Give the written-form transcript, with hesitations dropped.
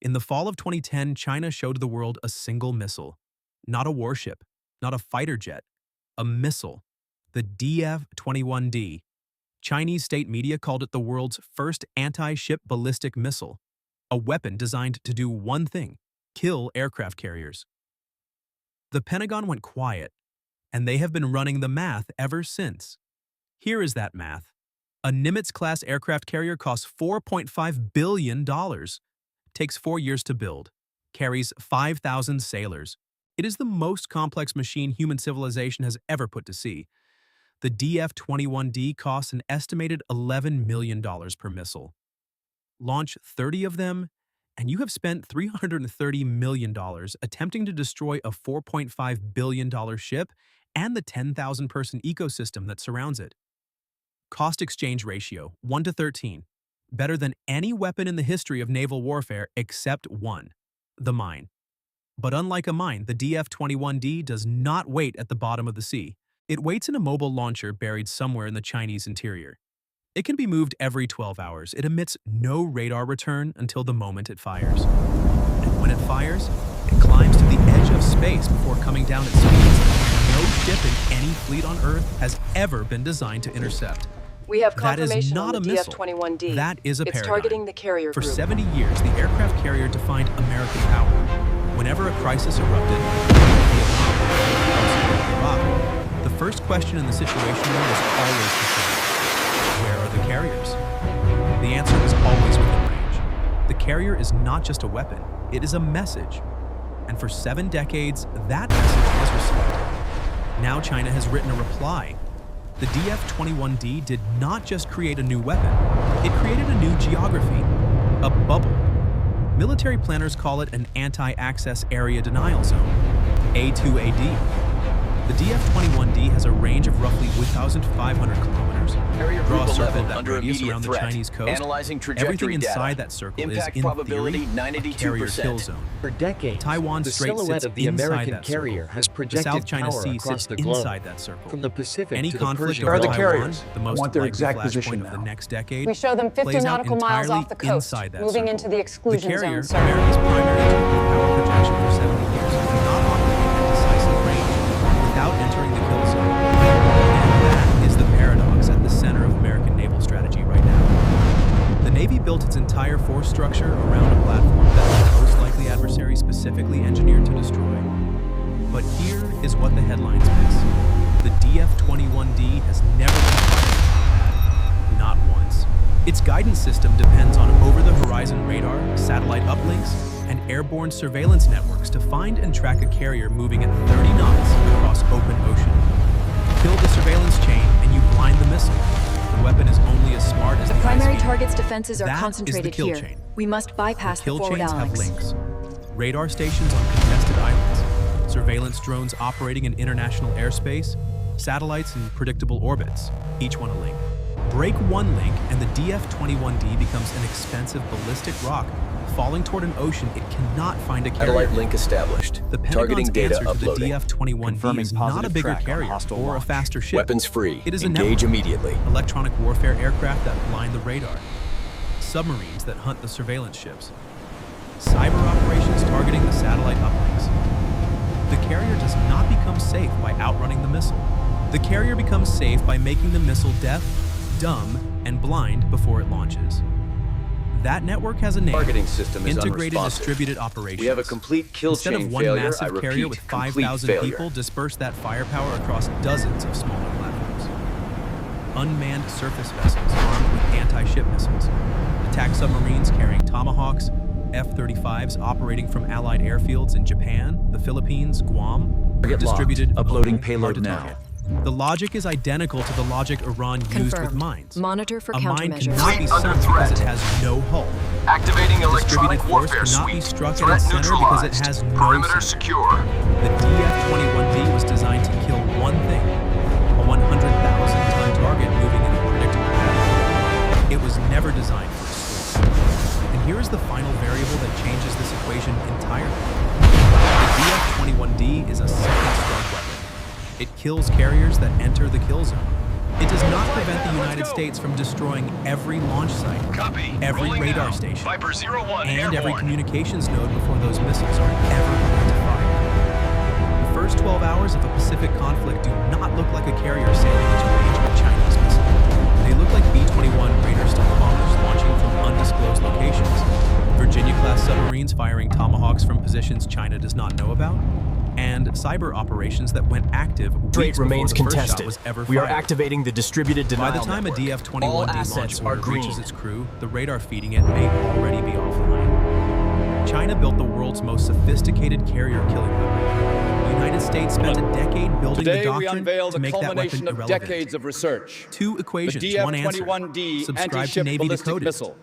In the fall of 2010, China showed the world a single missile. Not a warship, not a fighter jet, a missile. The DF-21D. Chinese state media called it the world's first anti-ship ballistic missile, a weapon designed to do one thing: kill aircraft carriers. The Pentagon went quiet, and they have been running the math ever since. Here is that math. A Nimitz-class aircraft carrier costs $4.5 billion, takes 4 years to build, carries 5,000 sailors. It is the most complex machine human civilization has ever put to sea. The DF-21D costs an estimated $11 million per missile. Launch 30 of them, and you have spent $330 million attempting to destroy a $4.5 billion ship and the 10,000-person ecosystem that surrounds it. Cost exchange ratio, 1 to 13. Better than any weapon in the history of naval warfare except one: the mine. But unlike a mine, the DF-21D does not wait at the bottom of the sea. It waits in a mobile launcher buried somewhere in the Chinese interior. It can be moved every 12 hours. It emits no radar return until the moment it fires. And when it fires, it climbs to the edge of space before coming down at speeds no ship in any fleet on Earth has ever been designed to intercept. We have That is confirmation not on a the missile. DF-21D. That is a It's paradigm. targeting the carrier For group. 70 years, the aircraft carrier defined American power. Whenever a crisis erupted, Iraq, the first question in the situation room was always the same: where are the carriers? The answer was always within range. The carrier is not just a weapon, it is a message. And for 7 decades, that message was received. Now China has written a reply. The DF-21D did not just create a new weapon, it created a new geography, a bubble. Military planners call it an anti-access area denial zone, A2AD. The DF-21D has a range of roughly 1,500 kilometers. Draw a circle that radius around the Chinese coast. Analyzing trajectory Everything inside data. that circle Impact is, in probability, theory, a carrier 92%. kill zone. For decades, Taiwan the Strait silhouette sits of the inside American that carrier circle. has The projected South China power Sea across sits the globe, inside that circle. from the Pacific Any to the conflict Persian over Where are the Gulf. carriers? Taiwan, the I most want their likely exact flashpoint position of the now. next decade, We show them 50 plays out nautical miles entirely off the coast, inside that moving circle. into the exclusion The carrier, zone, sir. America's primary tool of power projection for 70 years, cannot operate at decisive range without entering the kill zone. And that is the paradox at the center of American naval strategy right now. The Navy built its entire force structure around a platform that the most likely adversary specifically engineered to destroy. But here is what the headlines miss. The DF-21D has never been fired. Not once. Its guidance system depends on over-the-horizon radar, satellite uplinks, and airborne surveillance networks to find and track a carrier moving at 30 knots across open ocean. Kill the surveillance chain and you blind the missile. The weapon is only as smart as The the primary eyes view. target's defenses are That is the concentrated kill here. chain. We must bypass the Kill forward chains have alarms. links. Radar stations on contested islands, surveillance drones operating in international airspace, satellites in predictable orbits, each one a link. Break one link and the DF-21D becomes an expensive ballistic rock falling toward an ocean it cannot find a carrier. Satellite link established. The Targeting Pentagon's data answer to the uploading. DF-21D Confirming is not a positive bigger track on carrier hostile or a launch. faster ship. Weapons free. It is a Engage network. immediately. Electronic warfare aircraft that blind the radar, submarines that hunt the surveillance ships, cyber operations targeting the satellite uplinks. The carrier does not become safe by outrunning the missile. The carrier becomes safe by making the missile deaf, dumb, and blind before it launches. That network has a name: Targeting system is Integrated unresponsive. Distributed Operations. We have a complete kill Instead chain of one failure. massive I repeat, carrier with complete 5,000 failure. people, disperse that firepower across dozens of smaller platforms. Unmanned surface vessels armed with anti-ship missiles. Attack submarines carrying Tomahawks, F-35s operating from Allied airfields in Japan, the Philippines, Guam. Target Distributed, locked. Uploading hard payload to now. target. The logic is identical to the logic Iran used with Confirmed. mines. Monitor for A mine countermeasures. cannot be sunk because it has no hull. Activating electronic Distributed force warfare cannot be suite. struck at Threat its center because it neutralized. has no Perimeter center. secure. The DF-21D was designed to kill one thing: a 100,000-ton target moving in a predictable pattern. It was never designed for a swim. And here is the final variable that changes this equation entirely. The DF-21D is a second strike weapon. It kills carriers that enter the kill zone. It does not prevent the United States from destroying every launch site, Copy. every Rolling radar now. station, Viper 01 and every airborne. communications node before those missiles are ever going to fire. The first 12 hours of a Pacific conflict do not look like a carrier sailing into range of a Chinese missile. They look like B-21 Raider-style bombers launching from undisclosed locations, Virginia-class submarines firing Tomahawks from positions China does not know about, and cyber operations that went active Strait weeks before remains the first shot contested. was ever We are fired. activating the distributed By denial the time network. a All DF-21D assets launch are order green. reaches its crew, the radar feeding it may already be offline. China built the world's most sophisticated carrier killing weapon. The United States spent a decade building the Today we doctrine unveil to the make that weapon culmination of irrelevant. decades of research. Two the equations, one answer. DF-21D Subscribe to anti-ship Navy ballistic Decoded. missile.